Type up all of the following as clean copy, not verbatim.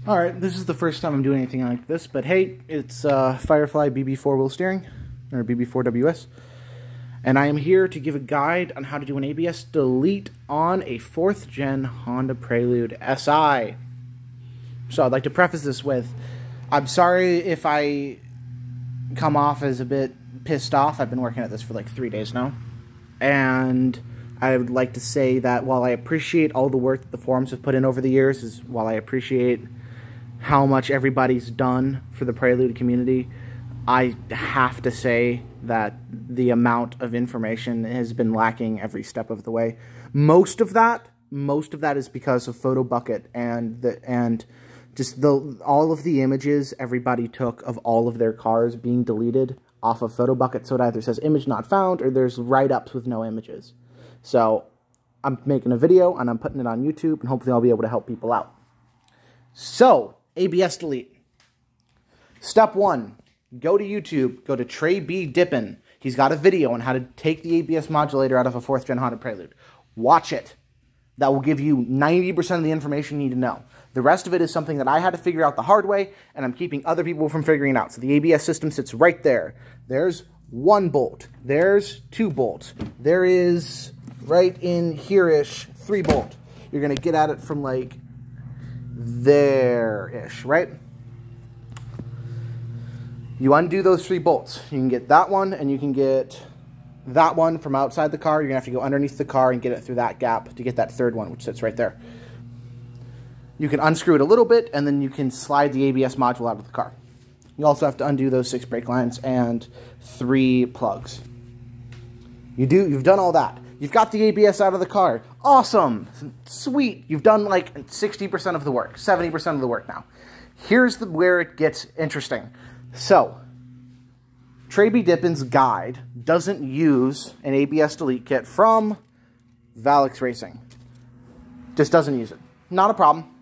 Alright, this is the first time I'm doing anything like this, but hey, it's Firefly BB4 wheel steering, or BB4WS, and I am here to give a guide on how to do an ABS delete on a 4th gen Honda Prelude SI. So I'd like to preface this with, I'm sorry if I come off as a bit pissed off. I've been working at this for like 3 days now, and I would like to say that while I appreciate all the work that the forums have put in over the years, while I appreciate how much everybody's done for the Prelude community, I have to say that the amount of information has been lacking every step of the way. Most of that is because of PhotoBucket and just all of the images everybody took of all of their cars being deleted off of PhotoBucket, so it either says image not found or there's write-ups with no images. So I'm making a video and I'm putting it on YouTube, and hopefully I'll be able to help people out. So, ABS delete. Step 1, go to YouTube, go to Trey B. Dippin. He's got a video on how to take the ABS modulator out of a 4th gen Honda Prelude. Watch it. That will give you 90% of the information you need to know. The rest of it is something that I had to figure out the hard way, and I'm keeping other people from figuring it out. So the ABS system sits right there. There's 1 bolt. There's 2 bolts. There is, right in here-ish, 3 bolt. You're going to get at it from like there-ish, right? You undo those 3 bolts. You can get that one, and you can get that one from outside the car. You're going to have to go underneath the car and get it through that gap to get that 3rd one, which sits right there. You can unscrew it a little bit, and then you can slide the ABS module out of the car. You also have to undo those 6 brake lines and 3 plugs. You've done all that. You've got the ABS out of the car. Awesome. Sweet. You've done like 60% of the work, 70% of the work now. Here's where it gets interesting. So, Trey B. Dippin's guide doesn't use an ABS delete kit from Valex Racing. Just doesn't use it. Not a problem.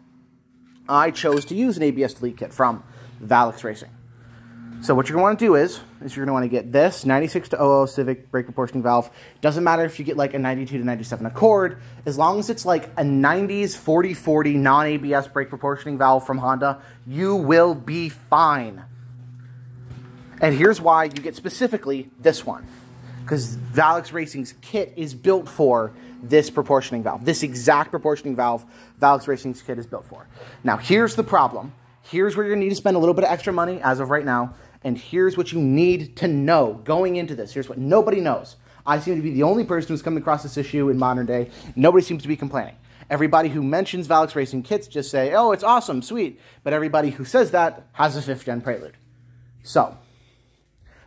I chose to use an ABS delete kit from Valex Racing. So what you're going to want to do is you're going to want to get this 96 to 00 Civic brake proportioning valve. Doesn't matter if you get like a 92 to 97 Accord, as long as it's like a 90s 40-40 non-ABS brake proportioning valve from Honda, you will be fine. And here's why you get specifically this one. Because Valex Racing's kit is built for this proportioning valve. This exact proportioning valve Valex Racing's kit is built for. Now here's the problem. Here's where you're going to need to spend a little bit of extra money as of right now. And here's what you need to know going into this. Here's what nobody knows. I seem to be the only person who's coming across this issue in modern day. Nobody seems to be complaining. Everybody who mentions Valex Racing kits just say, oh, it's awesome, sweet. But everybody who says that has a 5th gen Prelude. So,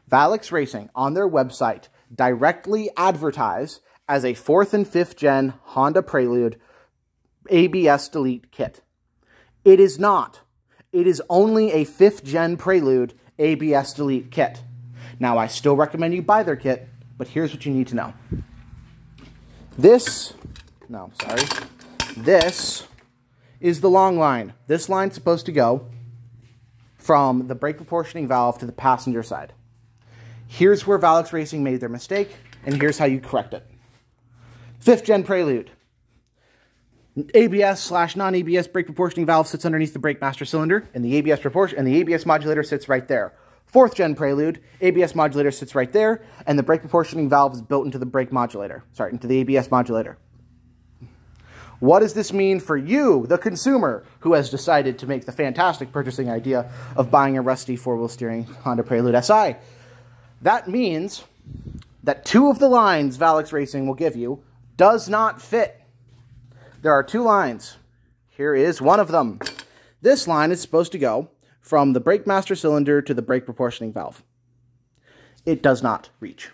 Valex Racing on their website directly advertise as a 4th and 5th gen Honda Prelude ABS delete kit. It is not. It is only a 5th gen Prelude ABS delete kit. Now, I still recommend you buy their kit, but here's what you need to know. This is the long line. This line's supposed to go from the brake proportioning valve to the passenger side. Here's where Valex Racing made their mistake, and here's how you correct it. 5th gen Prelude. ABS / non-ABS brake proportioning valve sits underneath the brake master cylinder, and the ABS modulator sits right there. 4th gen Prelude, ABS modulator sits right there, and the brake proportioning valve is built into the brake modulator. Sorry, into the ABS modulator. What does this mean for you, the consumer, who has decided to make the fantastic purchasing idea of buying a rusty 4-wheel steering Honda Prelude SI? That means that 2 of the lines Valex Racing will give you does not fit. There are 2 lines. Here is one of them. This line is supposed to go from the brake master cylinder to the brake proportioning valve. It does not reach.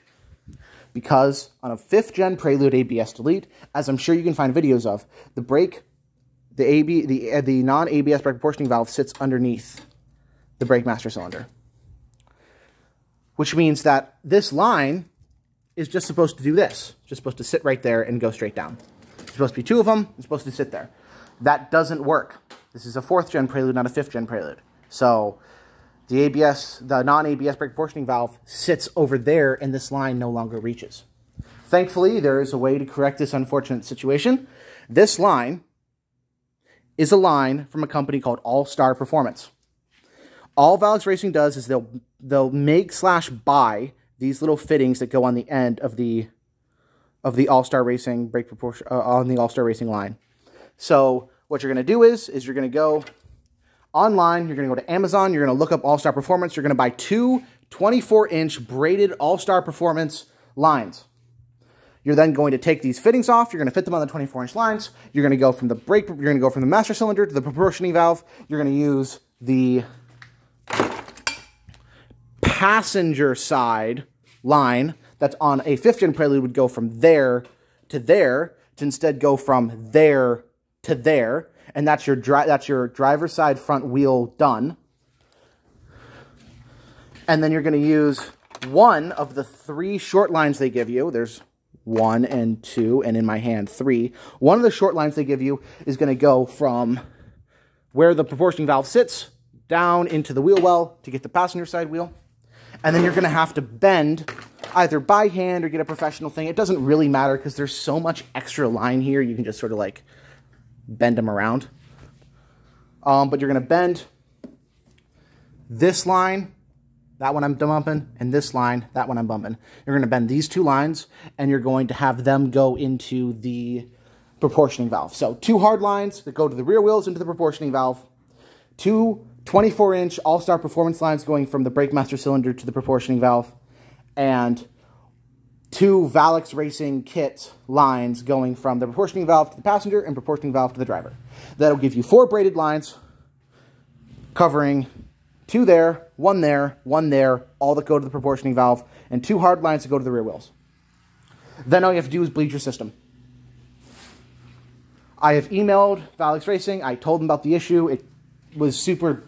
Because on a 5th gen Prelude ABS delete, as I'm sure you can find videos of, the non-ABS brake proportioning valve sits underneath the brake master cylinder. Which means that this line is just supposed to do this. It's just supposed to sit right there and go straight down. There's supposed to be 2 of them. It's supposed to sit there. That doesn't work. This is a 4th gen Prelude, not a 5th gen Prelude. So the non-ABS brake proportioning valve sits over there, and this line no longer reaches. Thankfully, there is a way to correct this unfortunate situation. This line is a line from a company called All-Star Performance. All Valex Racing does is they'll make/buy these little fittings that go on the end of the All-Star Racing brake proportion on the All-Star Racing line. So what you're going to do is you're going to go online, you're going to go to Amazon, you're going to look up All-Star Performance, you're going to buy two 24-inch braided All-Star Performance lines. You're then going to take these fittings off, you're going to fit them on the 24-inch lines, you're going to go from the master cylinder to the proportioning valve, you're going to use the passenger side line that's on a 5th-gen Prelude would go from there to instead go from there to there, and that's your driver's side front wheel done. And then you're going to use one of the 3 short lines they give you. There's 1 and 2, and in my hand 3. One of the short lines they give you is going to go from where the proportioning valve sits down into the wheel well to get the passenger side wheel. And then you're going to have to bend either by hand or get a professional thing. It doesn't really matter because there's so much extra line here. You can just sort of like bend them around. But you're going to bend this line, that one I'm bumping, and this line, that one I'm bumping. You're going to bend these 2 lines, and you're going to have them go into the proportioning valve. So 2 hard lines that go to the rear wheels into the proportioning valve, 2 24-inch All-Star Performance lines going from the brake master cylinder to the proportioning valve, and 2 Valex Racing kit lines going from the proportioning valve to the passenger and proportioning valve to the driver. That'll give you 4 braided lines covering 2 there, 1 there, 1 there, all that go to the proportioning valve, and 2 hard lines that go to the rear wheels. Then all you have to do is bleed your system. I have emailed Valex Racing. I told them about the issue. It was super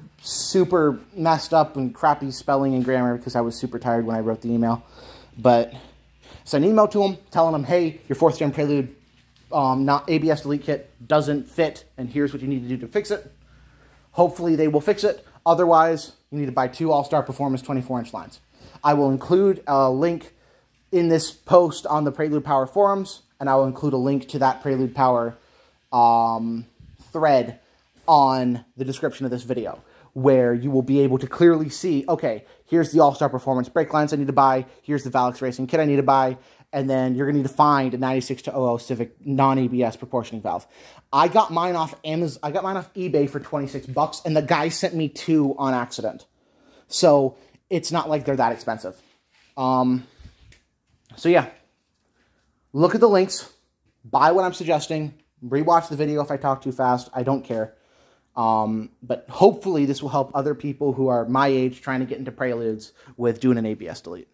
messed up and crappy spelling and grammar because I was super tired when I wrote the email. But sent an email to them telling them, hey, your 4th-gen Prelude not ABS delete kit doesn't fit, and here's what you need to do to fix it. Hopefully they will fix it. Otherwise, you need to buy 2 All-Star Performance 24-inch lines. I will include a link in this post on the Prelude Power forums, and I will include a link to that Prelude Power thread on the description of this video, where you will be able to clearly see, okay, here's the All-Star Performance brake lines I need to buy, here's the Valex Racing kit I need to buy, and then you're going to need to find a 96-00 Civic non-ABS proportioning valve. I got mine off Amazon. I got mine off eBay for $26, and the guy sent me 2 on accident. So it's not like they're that expensive. So yeah, look at the links, buy what I'm suggesting, rewatch the video if I talk too fast. I don't care. But hopefully this will help other people who are my age trying to get into Preludes with doing an ABS delete.